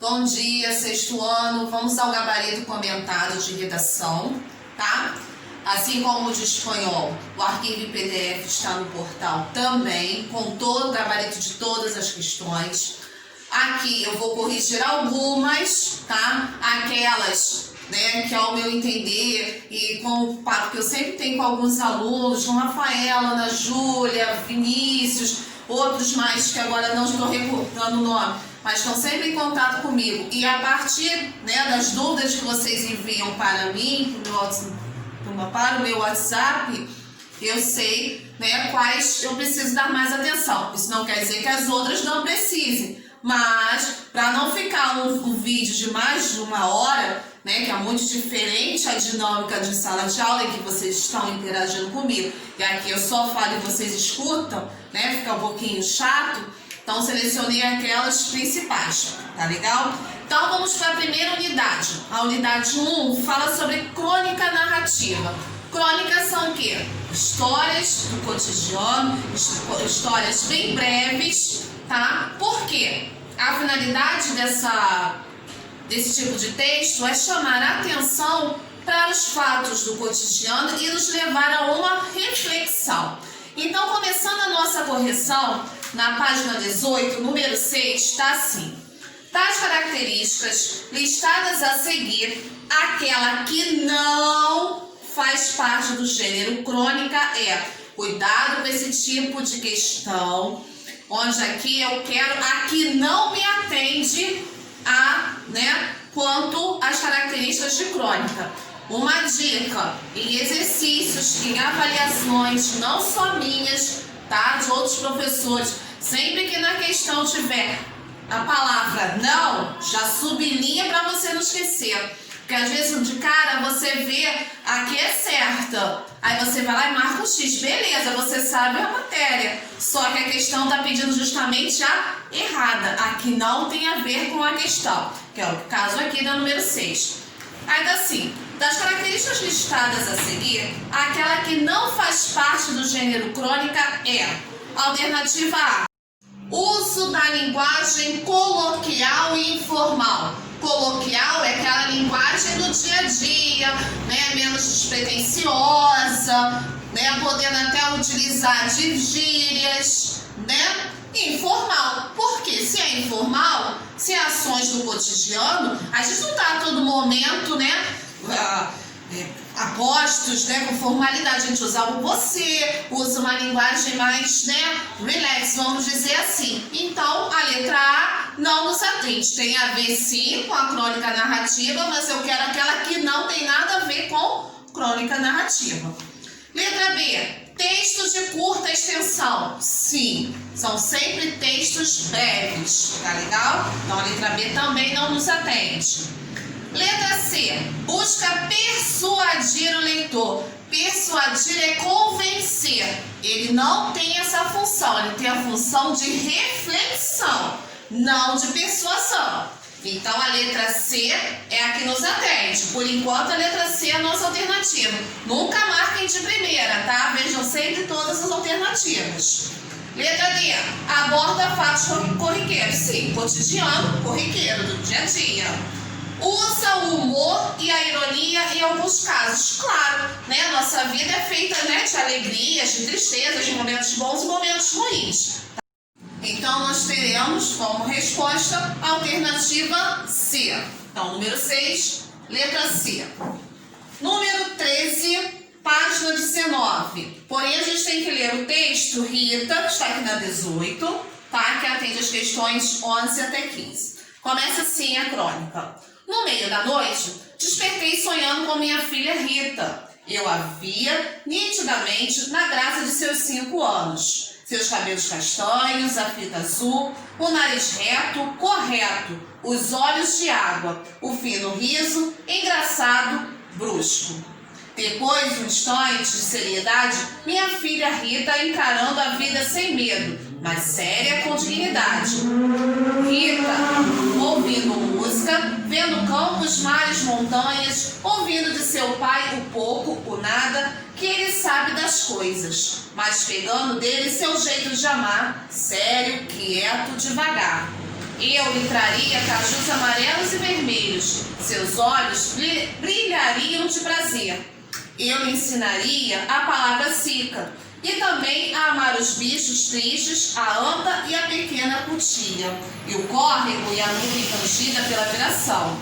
Bom dia, sexto ano. Vamos ao gabarito comentado de redação, tá? Assim como o de espanhol, o arquivo em PDF está no portal também, com todo o gabarito de todas as questões. Aqui eu vou corrigir algumas, tá? Aquelas, né, que ao meu entender, e com o papo que eu sempre tenho com alguns alunos, com Rafaela, Ana Júlia, Vinícius, outros mais que agora não estou recordando o nome, mas estão sempre em contato comigo. E a partir, né, das dúvidas que vocês enviam para mim, para o meu WhatsApp, eu sei, né, quais eu preciso dar mais atenção. Isso não quer dizer que as outras não precisem, mas para não ficar um vídeo de mais de uma hora, né, que é muito diferente a dinâmica de sala de aula em que vocês estão interagindo comigo, e aqui eu só falo e vocês escutam, né, fica um pouquinho chato, então selecionei aquelas principais, tá legal? Então vamos para a primeira unidade. A unidade 1 fala sobre crônica narrativa. Crônicas são o quê? Histórias do cotidiano, histórias bem breves, tá? Por quê? A finalidade desse tipo de texto é chamar a atenção para os fatos do cotidiano e nos levar a uma reflexão. Então, começando a nossa correção, na página 18, número 6, está assim: tais características listadas a seguir, aquela que não faz parte do gênero crônica é cuidado com esse tipo de questão, onde aqui eu quero a que não me atende a, né, quanto às características de crônica. Uma dica: em exercícios, em avaliações, não só minhas, tá, de outros professores, sempre que na questão tiver a palavra não, já sublinha para você não esquecer. Porque às vezes de cara você vê aqui é certa, aí você vai lá e marca o X, beleza, você sabe a matéria, só que a questão está pedindo justamente a errada, a que não tem a ver com a questão, que é o caso aqui da número 6. Aí dá assim: das características listadas a seguir, aquela que não faz parte do gênero crônica é alternativa A: uso da linguagem coloquial e informal. Coloquial é aquela linguagem do dia a dia, né, menos despretensiosa, né, podendo até utilizar de gírias, né? Informal. Por quê? Se é informal, se é ações do cotidiano, a gente não está a todo momento, né, apostos, né, com formalidade. A gente usa o você, usa uma linguagem mais, né, relax, vamos dizer assim. Então, a letra A não nos atende. Tem a ver sim com a crônica narrativa, mas eu quero aquela que não tem nada a ver com crônica narrativa. Letra B: textos de curta extensão. Sim, são sempre textos breves, tá legal? Então a letra B também não nos atende. Letra C: busca persuadir o leitor. Persuadir é convencer. Ele não tem essa função, ele tem a função de reflexão, não de persuasão. Então a letra C é a que nos atende. Por enquanto a letra C é a nossa alternativa. Nunca marquem de primeira, tá? Vejam sempre todas as alternativas. Letra D: aborda fatos corriqueiros. Sim, cotidiano, corriqueiro, do dia a dia. Usa o humor e a ironia em alguns casos. Claro, né? Nossa vida é feita, né, de alegrias, de tristezas, de momentos bons e momentos ruins. Então, nós teremos como resposta a alternativa C. Então, número 6, letra C. Número 13, página 19. Porém, a gente tem que ler o texto, Rita, que está aqui na 18, tá? Que atende as questões 11 até 15. Começa assim a crônica. No meio da noite, despertei sonhando com minha filha Rita. Eu a via nitidamente na graça de seus 5 anos. Seus cabelos castanhos, a fita azul, o nariz reto, correto, os olhos de água, o fino riso, engraçado, brusco. Depois de um instante de seriedade, minha filha Rita encarando a vida sem medo, mas séria com dignidade. Rita, ouvindo música, vendo campos, mares, montanhas, ouvindo de seu pai o pouco, o nada, que ele sabe das coisas, mas pegando dele seu jeito de amar, sério, quieto, devagar. Eu lhe traria cajus amarelos e vermelhos, seus olhos brilhariam de prazer. Eu lhe ensinaria a palavra sica e também a amar os bichos tristes, a anta e a pequena cutia, e o córrego e a nuvem tangida pela viração.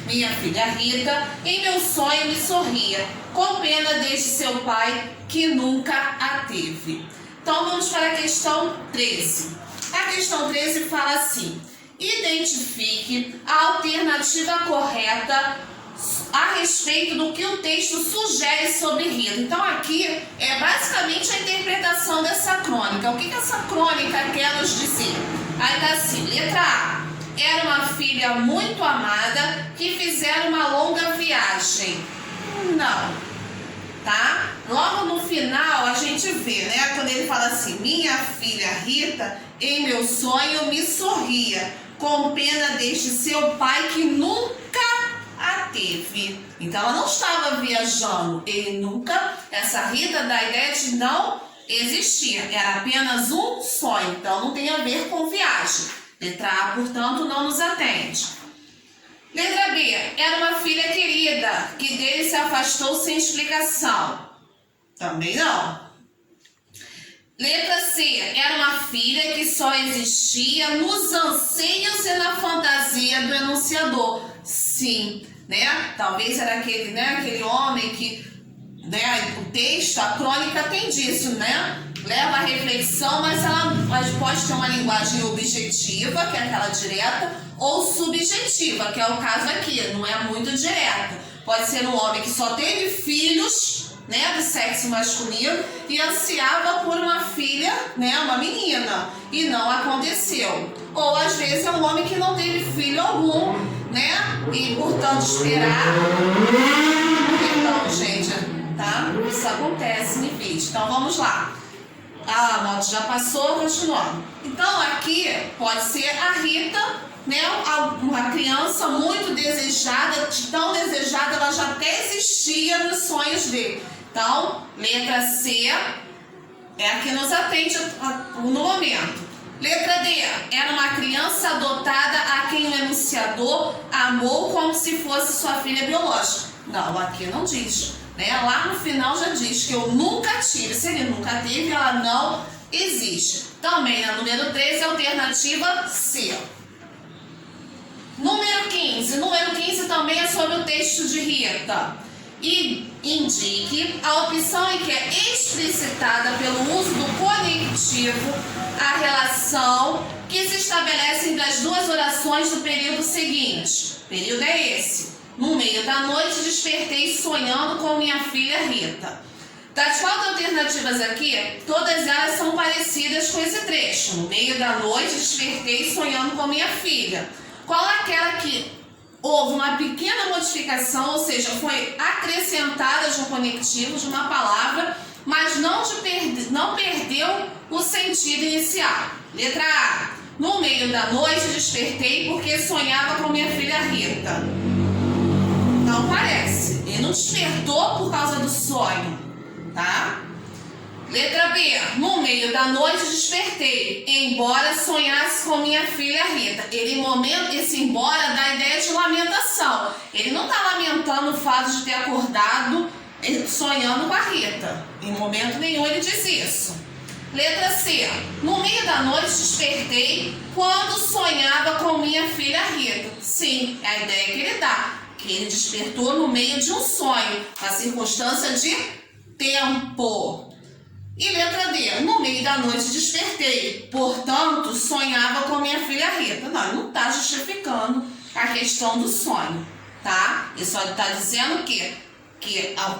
Minha filha Rita, em meu sonho me sorria, com pena deste seu pai que nunca a teve. Então vamos para a questão 13. A questão 13 fala assim: identifique a alternativa correta a respeito do que o texto sugere sobre Rita. Então aqui é basicamente a interpretação dessa crônica. O que essa crônica quer nos dizer? Aí tá assim, letra A. Era uma filha muito amada que fizeram uma longa viagem. Não, tá? Logo no final a gente vê, né? Quando ele fala assim, minha filha Rita, em meu sonho me sorria, com pena deste seu pai que nunca a teve. Então ela não estava viajando, essa Rita dá a ideia de não existir, era apenas um sonho, então não tem a ver com viagem. Letra A, portanto, não nos atende. Letra B, era uma filha querida, que dele se afastou sem explicação. Também não. Letra C, era uma filha que só existia nos anseios e na fantasia do enunciador. Sim, né? Talvez era aquele, né? Aquele homem que, né? O texto, a crônica tem disso, né? Leva a reflexão, mas ela pode ter uma linguagem objetiva, que é aquela direta, ou subjetiva, que é o caso aqui, não é muito direta. Pode ser um homem que só teve filhos, né, do sexo masculino e ansiava por uma filha, né, uma menina, e não aconteceu. Ou às vezes é um homem que não teve filho algum, né, e portanto esperar. Perdão, gente, tá? Isso acontece no vídeo. Então vamos lá. A moto já passou, continuando. Então aqui pode ser a Rita, né, uma criança muito desejada, tão desejada, ela já até existia nos sonhos dele. Então, letra C é a que nos atende no momento. Letra D, era uma criança adotada a quem o enunciador amou como se fosse sua filha biológica. Não, aqui não diz, né? Lá no final já diz que eu nunca tive. Se ele nunca teve, ela não existe. Também na número 13, alternativa C. Número 15. Número 15 também é sobre o texto de Rita. E indique a opção em que é explicitada pelo uso do conectivo a relação que se estabelece entre as duas orações do período seguinte. O período é esse. No meio da noite despertei sonhando com minha filha Rita. Das 4 alternativas aqui, todas elas são parecidas com esse trecho. No meio da noite despertei sonhando com minha filha. Qual é aquela que houve uma pequena modificação, ou seja, foi acrescentada de um conectivo, de uma palavra, mas não perdeu o sentido inicial? Letra A. No meio da noite despertei porque sonhava com minha filha Rita. Não parece. Ele não despertou por causa do sonho, tá? Letra B. No meio da noite despertei, embora sonhasse com minha filha Rita. Esse embora dá a ideia de lamentação. Ele não está lamentando o fato de ter acordado sonhando com a Rita. Em momento nenhum ele diz isso. Letra C. No meio da noite despertei quando sonhava com minha filha Rita. Sim, é a ideia que ele dá. Que ele despertou no meio de um sonho, uma circunstância de tempo. E letra D, no meio da noite despertei, portanto sonhava com minha filha Rita. Não, ele não está justificando a questão do sonho, tá? Ele só está dizendo que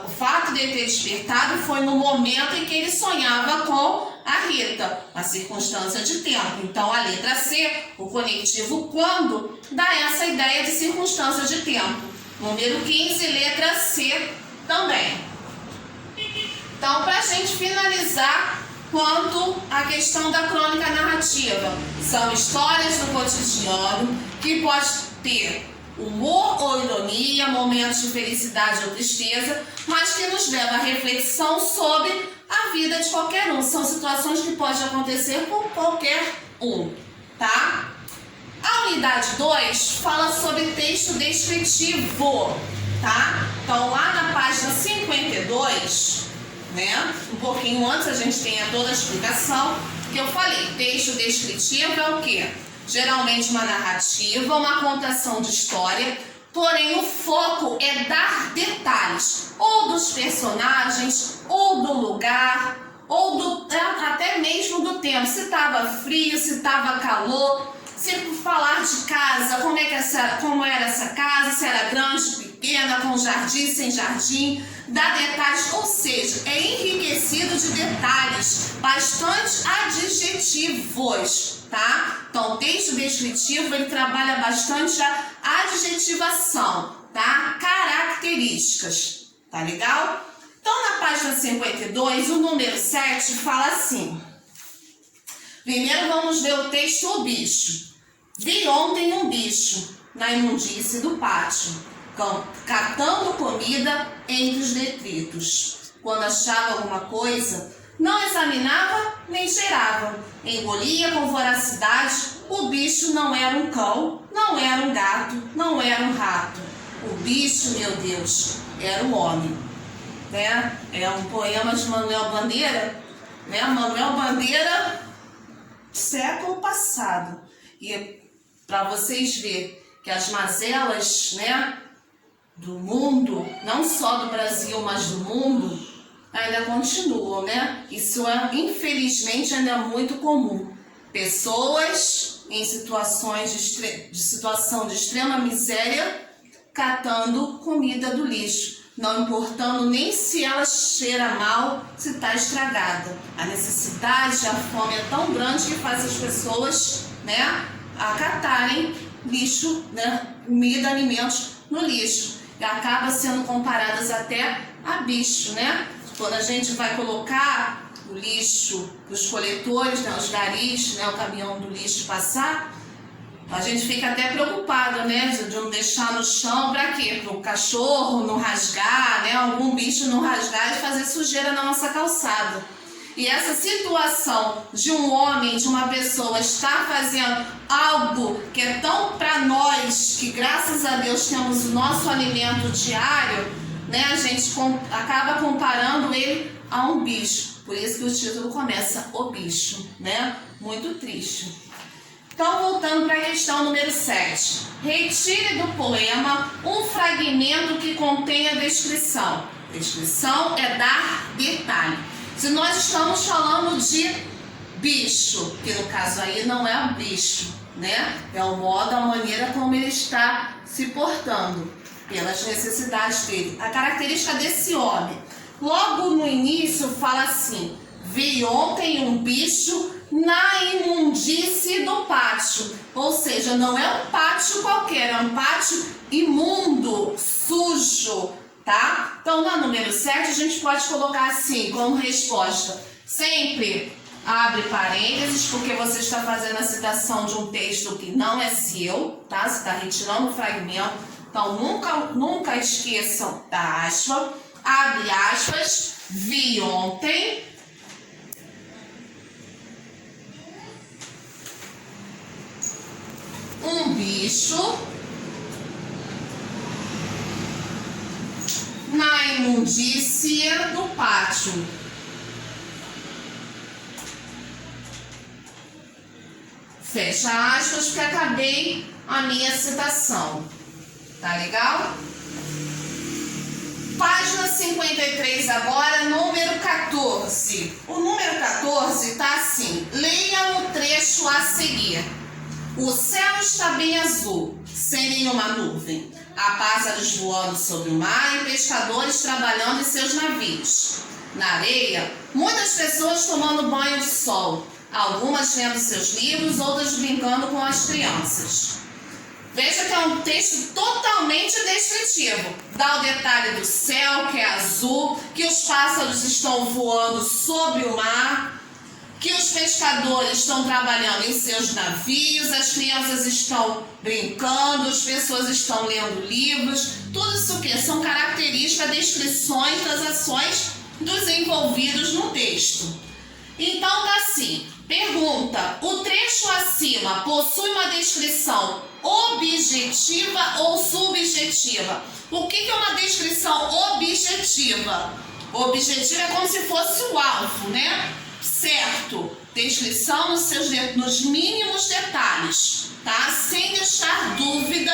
o fato de ele ter despertado foi no momento em que ele sonhava com a Rita, uma circunstância de tempo. Então a letra C, o conectivo quando, dá essa ideia de circunstância de tempo. Número 15, letra C também. Então, para a gente finalizar, quanto à questão da crônica narrativa, são histórias do cotidiano que pode ter humor ou ironia, momentos de felicidade ou tristeza, mas que nos leva à reflexão sobre a vida de qualquer um. São situações que podem acontecer com qualquer um, tá? Ao unidade 2 fala sobre texto descritivo, tá? Então, lá na página 52, né? Um pouquinho antes a gente tem toda a explicação que eu falei. Texto descritivo é o quê? Geralmente uma narrativa, uma contação de história, porém o foco é dar detalhes, ou dos personagens, ou do lugar, ou até mesmo do tempo. Se estava frio, se estava calor, se falar de casa, como era essa casa, se era grande, pequena, com jardim, sem jardim, dá detalhes, ou seja, é enriquecido de detalhes, bastante adjetivos, tá? Então, o texto descritivo, ele trabalha bastante a adjetivação, tá? Características, tá legal? Então, na página 52, o número 7 fala assim. Primeiro vamos ver o texto O Bicho. Vi ontem um bicho na imundície do pátio, catando comida entre os detritos. Quando achava alguma coisa, não examinava nem cheirava. Engolia com voracidade. O bicho não era um cão, não era um gato, não era um rato. O bicho, meu Deus, era um homem. Né? É um poema de Manuel Bandeira, né? Manuel Bandeira, século passado. E para vocês verem que as mazelas, né, do mundo, não só do Brasil, mas do mundo, ainda continuam, né? Isso é, infelizmente, ainda é muito comum. Pessoas em situações de situação de extrema miséria catando comida do lixo, não importando nem se ela cheira mal, se está estragada. A necessidade, a fome é tão grande que faz as pessoas, né, acatarem lixo, né, comida, alimentos no lixo. E acaba sendo comparadas até a bicho, né? Quando a gente vai colocar o lixo, os coletores, né, os garis, né, o caminhão do lixo passar, a gente fica até preocupado, né, de não deixar no chão, para quê? Para o cachorro não rasgar, né, algum bicho não rasgar e fazer sujeira na nossa calçada. E essa situação de um homem, de uma pessoa estar fazendo algo que é tão para nós, que graças a Deus temos o nosso alimento diário, né, a gente acaba comparando ele a um bicho. Por isso que o título começa O Bicho, né? Muito triste. Então, voltando para a questão número 7. Retire do poema um fragmento que contenha descrição. Descrição é dar detalhe. Se nós estamos falando de bicho, que no caso aí não é um bicho, né? É o modo, a maneira como ele está se portando, pelas necessidades dele. A característica desse homem. Logo no início fala assim: vi ontem um bicho na imundície do pátio. Ou seja, não é um pátio qualquer, é um pátio imundo, sujo, tá? Então, na número 7, a gente pode colocar assim, como resposta. Sempre abre parênteses, porque você está fazendo a citação de um texto que não é seu, tá? Você está retirando um fragmento. Então, nunca esqueçam da aspa. Abre aspas. Vi ontem um bicho na imundície do pátio. Fecha aspas, porque acabei a minha citação. Tá legal? Página 53 agora, número 14. O número 14 tá assim: leia o trecho a seguir. O céu está bem azul, sem nenhuma nuvem. Há pássaros voando sobre o mar e pescadores trabalhando em seus navios. Na areia, muitas pessoas tomando banho de sol, algumas lendo seus livros, outras brincando com as crianças. Veja que é um texto totalmente descritivo. Dá o detalhe do céu, que é azul, que os pássaros estão voando sobre o mar, que os pescadores estão trabalhando em seus navios, as crianças estão brincando, as pessoas estão lendo livros. Tudo isso que são características, descrições das ações dos envolvidos no texto. Então tá assim: Pergunta: o trecho acima possui uma descrição objetiva ou subjetiva? O que é uma descrição objetiva? Objetiva é como se fosse o alvo, né? Certo. Descrição nos mínimos detalhes, tá? Sem deixar dúvida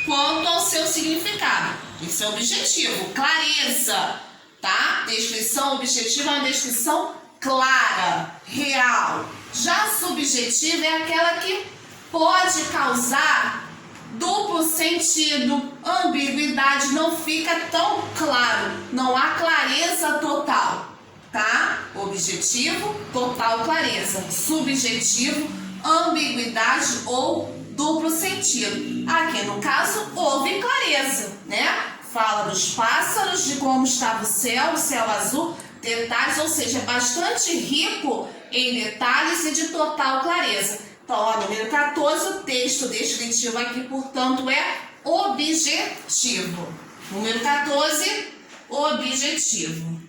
quanto ao seu significado. Isso é objetivo. Clareza, tá? Descrição objetiva é uma descrição clara, real. Já subjetiva é aquela que pode causar duplo sentido, ambiguidade, não fica tão claro, não há clareza total, tá? Objetivo, total clareza. Subjetivo, ambiguidade ou duplo sentido. Aqui no caso houve clareza, né? Fala dos pássaros, de como estava o céu azul, detalhes, ou seja, bastante rico em detalhes e de total clareza. Então, ó, número 14, o texto descritivo aqui, portanto, é objetivo. Número 14, objetivo.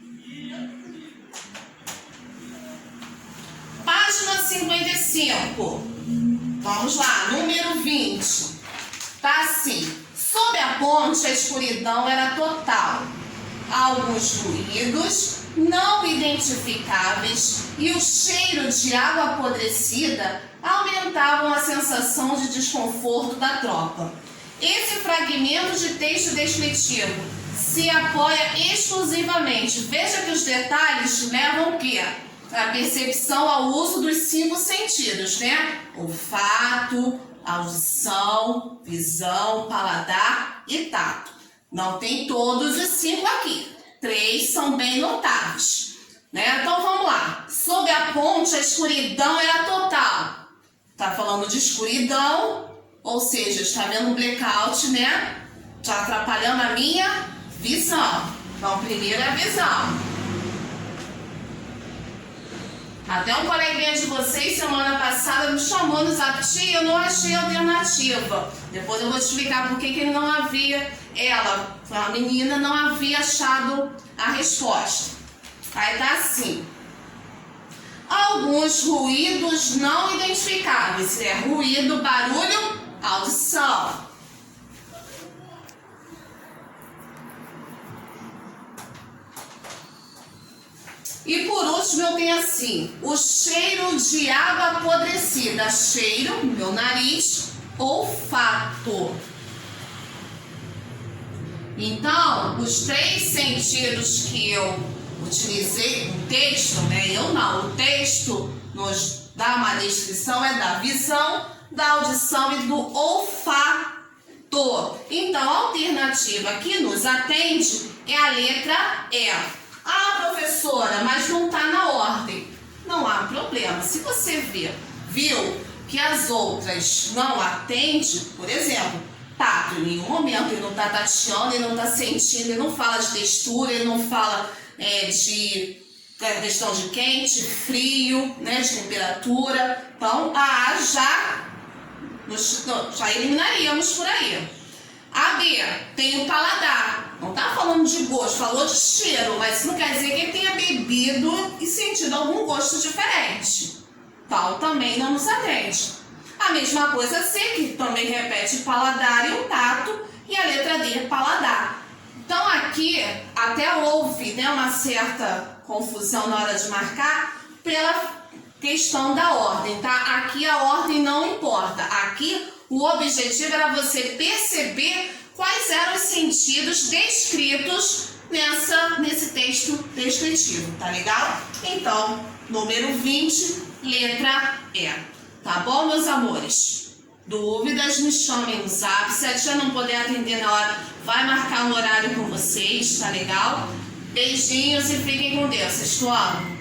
Página 55. Vamos lá, número 20. Tá assim: sob a ponte, a escuridão era total. Alguns ruídos não identificáveis e o cheiro de água apodrecida aumentavam a sensação de desconforto da tropa. Esse fragmento de texto descritivo se apoia exclusivamente, veja que os detalhes levam o quê? A percepção ao uso dos 5 sentidos, né? Olfato, audição, visão, paladar e tato. Não tem todos os 5 aqui. 3 são bem notáveis, né? Então vamos lá. Sob a ponte, a escuridão era total. Tá falando de escuridão, ou seja, está vendo um blackout, né? Tá atrapalhando a minha visão. Então, primeiro é a visão. Até um coleguinha de vocês, semana passada, me chamou no zap: tia, eu não achei alternativa. Depois eu vou te explicar por que ele não havia, ela, a menina, não havia achado a resposta. Aí tá assim: alguns ruídos não identificáveis. É ruído, barulho, audição. E por último eu tenho assim: o cheiro de água apodrecida. Cheiro, meu nariz, olfato. Então, os 3 sentidos que eu utilizei no texto, né? Eu não, o texto nos dá uma descrição é da visão, da audição e do olfato. Então, a alternativa que nos atende é a letra E. Ah, professora, mas não está na ordem. Não há problema. Se você viu que as outras não atendem, por exemplo, tato, em nenhum momento ele não está tateando, ele não está sentindo, ele não fala de textura, ele não fala de questão de quente, frio, né, de temperatura. Então, a A já eliminaríamos por aí. A B tem o paladar. Não está falando de gosto, falou de cheiro, mas isso não quer dizer que ele tenha bebido e sentido algum gosto diferente. Tal também não nos atende. A mesma coisa C, que também repete paladar e o tato, e a letra D, paladar. Então aqui até houve, né, uma certa confusão na hora de marcar pela questão da ordem, tá? Aqui a ordem não importa. Aqui o objetivo era você perceber quais eram os sentidos descritos nesse texto descritivo, tá legal? Então, número 20, letra E. Tá bom, meus amores? Dúvidas, me chamem no zap. Se a tia não puder atender na hora, vai marcar um horário com vocês, tá legal? Beijinhos e fiquem com Deus. Sexto ano.